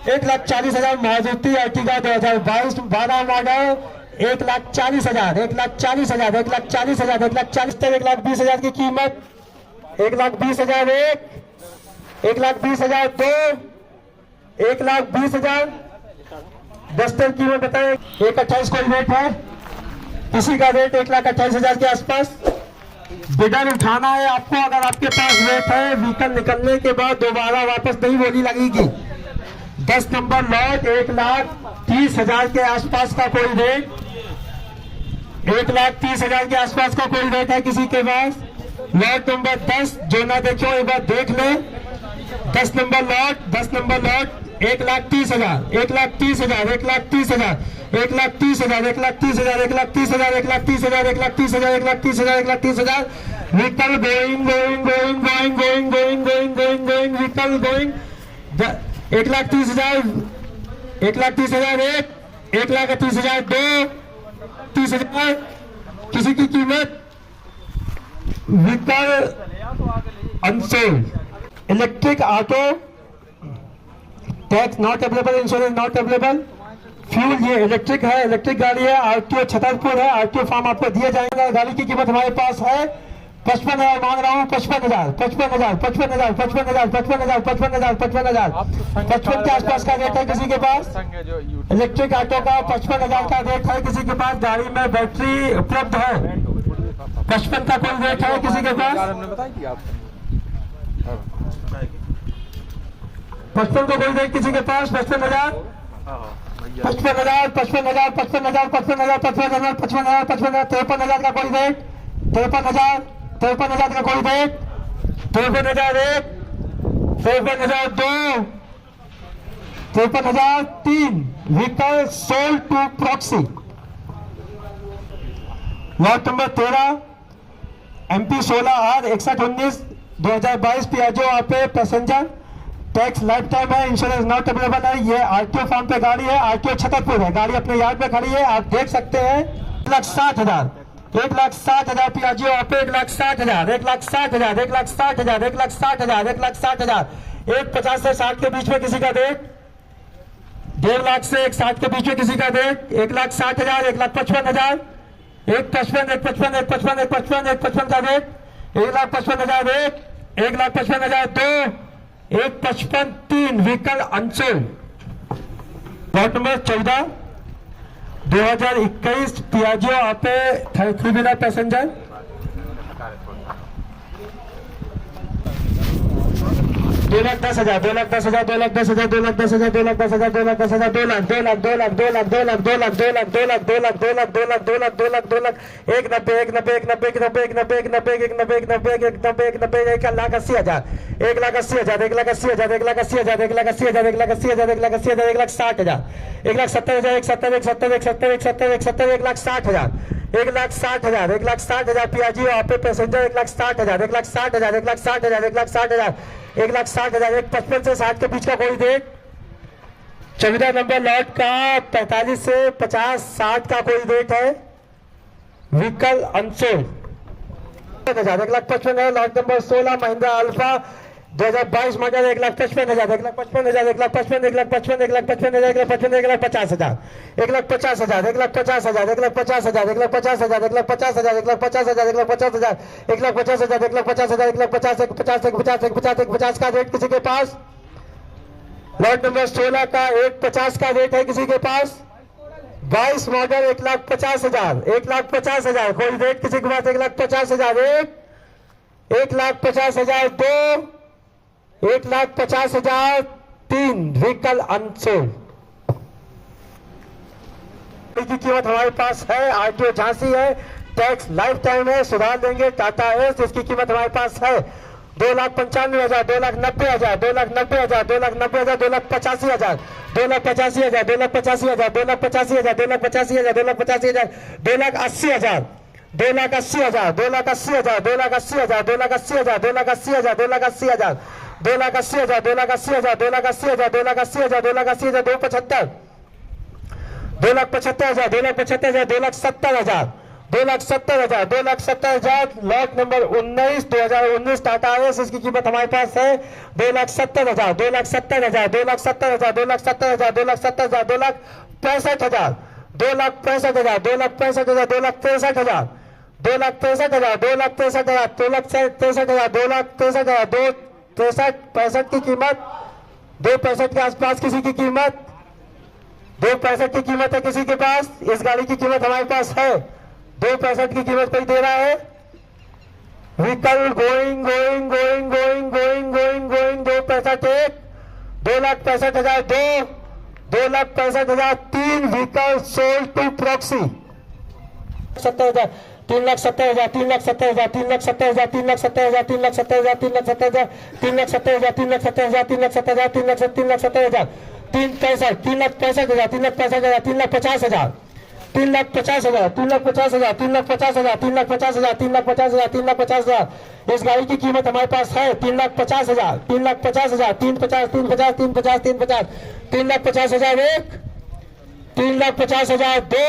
1,40,000 Maruti Ertiga 2022 12 model 1,40,000 1,40,000 1,40,000 1,20,000 की कीमत 1,20,000 1,20,000 दो 1,20,000 डस्टर कीमत बताए 1,28 कोई रेट है, इसी का रेट 1,28,000 के आसपास बिडर उठाना है आपको। अगर आपके पास रेट है व्हीकल निकलने के बाद दोबारा वापस नहीं बोली लगेगी। 10 नंबर लॉट 1,30,000 के आसपास का कोई रेट 1,30,000 के आसपास का कोई रेट है किसी के पास। लॉट नंबर 10 जो ना देखो एक बार देख ले। 10 number lot 1,30,000 1,30,000 1,30,000 1,30,000 1,30,000 1,30,000 1,30,000 1,30,000 1,30,000 1,30,000 vehicle going vehicle going 1,30,000 1,30,000 1,30,000 दो 30,000 किसी की कीमत vehicle unsold. Electric auto tax not available, insurance not available. Fuel ये इलेक्ट्रिक है, इलेक्ट्रिक गाड़ी है। आरटीओ छतरपुर है, आरटीओ फॉर्म आपको दिया जाएगा। गाड़ी की कीमत हमारे पास है 55,000 मांग रहा हूँ। 55,000 55,000 55,000 55,000 55,000 55,000 55,000 55 के आसपास का रेट है किसी के पास। इलेक्ट्रिक ऑटो का 55,000 का रेट है किसी के पास। गाड़ी में बैटरी उपलब्ध है। 55 का कोई रेट है किसी के पास। 55 को कोई रेट किसी के पास। 55,000 55,000 55,000 55,000 55,000 55,000 55,000 55,000 53,000 का कोई रेट 53,000 53,000 का कोई रेट 53,000 एक 53,000 दो 53,000 तीन vehicle sold to proxy. Lot number 13 MP 16R 6119 2022 Piaggio आप पैसेंजर टैक्स लाइफ टाइम है, इंश्योरेंस नॉट अवेलेबल है। ये आरटीओ फॉर्म पे गाड़ी है, आरटीओ छतरपुर है। गाड़ी अपने यार्ड पे खड़ी है, आप देख सकते हैं। 1,60,000 1,60,000 पियाजो आप 1,60,000 1,60,000 1,60,000 1,60,000 1,60,000 1,50 से 60 के बीच में किसी का रेट 1.5 लाख से 1,60 के बीच में किसी का रेट 1,60,000 1,55,000 1,55 1,55 1,55 1,55 1,55 का रेट 1,55,000 1,55,000 दो 1,55 तीन vehicle unsold. Lot number 14 2021 Piaggio आपे 3 wheeler passenger 2,10,000 2,10,000 2,10,000 2,10,000 2,10,000 2,10,000 2 lakh 2 lakh 2 lakh 2 lakh 2 lakh 2 lakh 2 lakh 2 lakh 2 lakh 2 lakh 2 lakh 2 lakh 2 lakh 2 lakh 1,90 1,90 1,90 1,90 1,90 1,90 1,90 1,90 1,90 1,80,000 1,80,000 1,80,000 1,80,000 1,80,000 1,80,000 1,80,000 1,60,000 1,70,000 1,70 1,70 1,70 1,70 1,70 1,60,000 1,60,000 1,60,000 Piazzi आप पैसेंजर 1,60,000 1,60,000 1,60,000 1,60,000 1,60,000 1,55 से 60 के बीच का कोई रेट 14 नंबर लॉट का 45 से 50 60 का कोई रेट है vehicle unsold. 1,55,000 lot number 16 Mahindra alpha 2022 model 1,55,000 1,55,000 1,55,000 1,55,000 1,55,000 1,55,000 1,50,000 1,50,000 1,50,000 1,50,000 1,50,000 1,50,000 1,50,000 1,50,000 1,50,000 1,50,000 1,50,000 1,50,000 का रेट किसी के पास। लॉट नंबर 16 का 1,50 का रेट है किसी के पास। 22 मॉडल 1,50,000 1,50,000 कोई रेट किसी के पास। 1,50,000 1,50,000 दो 1,50,000 तीन व्हीकल अनसोल्ड। की कीमत हमारे पास है, आरटीओ झांसी है, टैक्स लाइफ टाइम है, सुधार देंगे टाटा एस। इसकी कीमत हमारे पास है 2,95,000 2,90,000 2,90,000 2,90,000 2,85,000 2,85,000 2,85,000 2,85,000 2,85,000 2,85,000 2,80,000 2,80,000 2,80,000 2,80,000 2,80,000 2,80,000 2,80,000 2,80,000 2,80,000 2,80,000 2,80,000 2,80,000 2,75,000 2,75,000 2,75,000 2,70,000 2,70,000, 2,70,000। लॉट नंबर 19 2019 टाटा आईएस, इसकी कीमत हमारे पास है 2,70,000, 2,70,000, 2,70,000, 2,70,000, 2,70,000, 2,65,000, 2,65,000, 2,65,000, 2,65,000, 2,65,000, 2,65,000, 2,65,000, 2,65,000, 2,65,000 की कीमत, 2,65,000 के आसपास किसी की कीमत, 2,65,000 की कीमत है किसी के पास। इस गाड़ी की कीमत हमारे पास है 2,65,000 की कीमत कोई दे रहा है। Vehicle going going going going going going going 2,65,000 एक, 2,65,000 दो, 2,65,000 तीन। Vehicle sold to proxy 70,000, 3,70,000, 3,70,000, 3,70,000, 3,70,000, 3,70,000, 3,70,000, 3,70,000, 3,70,000, 3,70,000, 3,70,000, 3,65,000, 3,65,000, 3,65,000, 3,50,000, 3,50,000, 3,50,000, 3,50,000, 3,50,000, 3,50,000, 3,50,000। इस गाड़ी की कीमत हमारे पास है 3,50,000, 3,50,000, 3,50,000, 3,50,000, 3,50,000, 3,50,000, 3,50,000 एक, 3,50,000 दो,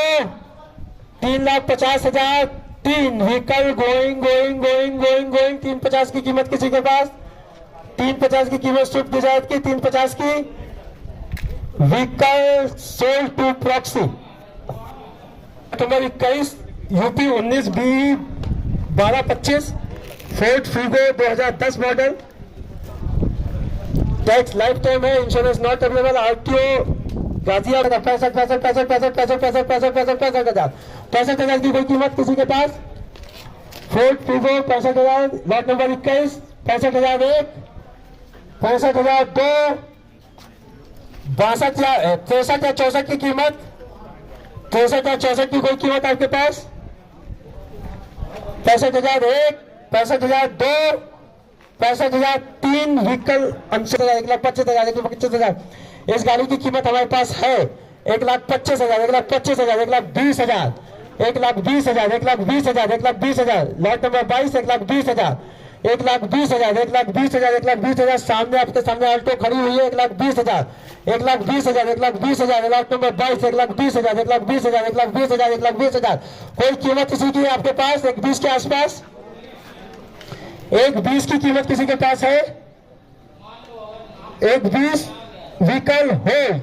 3,50,000 तीन। Vehicle going going going going going 3,50,000 की कीमत किसी के पास, 3,50,000 की कीमत स्विफ्ट डिजायर की, 3,50,000 की। Vehicle sold to proxy number 21 UP 19 B 1225 Ford Figo 2010 model. Tax life time है, insurance not available. RTO Ghaziabad 65,000 की कोई कीमत किसी के पास। फोर्ड फीगो 65,000, लॉट नंबर 21 65,000 एक, 65,000 दो, 62,000 63 या 64 की कीमत, 63 या 64 की कोई कीमत आपके पास। 65,000 एक, 65,000 दो, 65,000 तीन। व्हीकल 1,25,000, 1,25,000। इस गाड़ी की कीमत हमारे पास है 1,25,000, 1,25,000, 1,20,000, 1,20,000, 1,20,000, 1,20,000। Lot number 22 1,20,000, 1,20,000, 1,20,000, 1,20,000। सामने आपके सामने आल्टो खड़ी हुई है 1,20,000, 1,20,000, 1,20,000। Lot number 22 1,20,000, 1,20,000, 1,20,000, 1,20,000। कोई कीमत किसी की आपके पास 1,20 के आसपास, 1,20 की कीमत किसी के पास है 1,20। Vehicle hold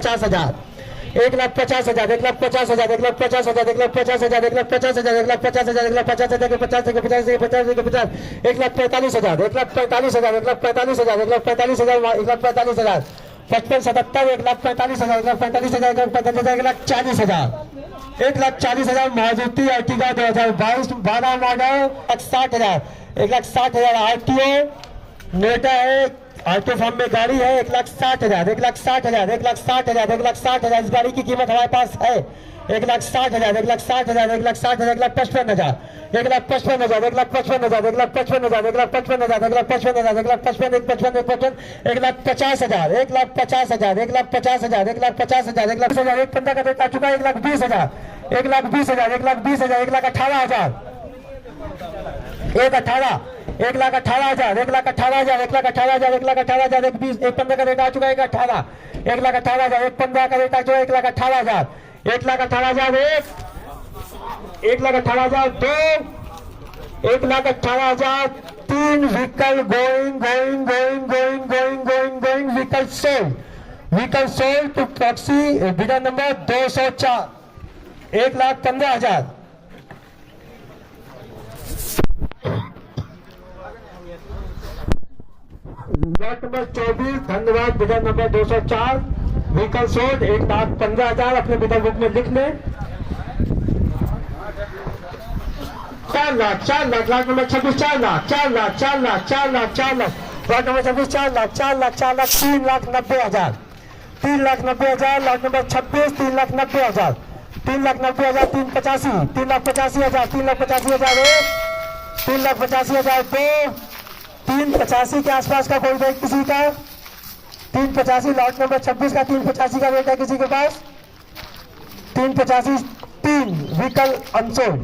50,000, 1,50,000, 1,50,000, 1,50,000, 1,50,000, 1,50,000, 1,50,000, 1,50,000, 1,50,000, 1,50,000, 1,45,000, 1,45,000, 1,45,000, 1,45,000, 1,45,000, 55 77 1,45,000, 1,45,000, 1,45,000, 1,40,000 Maruti Ertiga 2022 12 model 1,60,000, 1,60,000 RTO नेटा है, आल्टो फॉर्म में गाड़ी है 1,60,000, 1,60,000, 1,60,000, 1,60,000। इस गाड़ी की कीमत हमारे पास है 1,60,000, 1,60,000, 1,60,000, 1,55,000, 1,55,000, 1,55,000, 1,55,000, 1,55,000, 1,55,000, 1,50,000, 1,50,000, 1,50,000, 1,50,000, 1,50,000। एक पंद्रह का रेट आ चुका है 1,20,000, 1,20,000, 1,20,000, 1,18,000, 1,18,000, 1,18,000, 1,18,000, 1,18,000, 1,18,000, 1,20, एक पंद्रह का रेट आ चुका है 1,18,000, 1,18,000, एक पंद्रह का रेट आ चुका है 1,18,000, 1,18,000 एक, 1,18,000 दो, 1,18,000 तीन। Vehicle going going going going going going going vehicle sold to proxy bidder number 204 1,15,000। Lot number 24 धन्यवाद बिडर नंबर 204 व्हीकल सोल्ड 1,15,000। अपने बिडर बुक में लिख लें 4 lakh, 4 lakh. Lot number 26 4 lakh, 4 lakh, 4 lakh, 4 lakh, 4 lakh. Lot number 26 4 lakh, 4 lakh, 4 lakh, 3,90,000, 3,90,000। Lot number 26 3,90,000, 3,90,000, 3,85,000, 3,85,000, 3,85,000 एक, 3,85,000 दो, 3,85 के आसपास का कोई रेट किसी का 3,85। लॉट नंबर 26 का 3,85 का रेट है किसी के पास 3,85 तीन। Vehicle unsold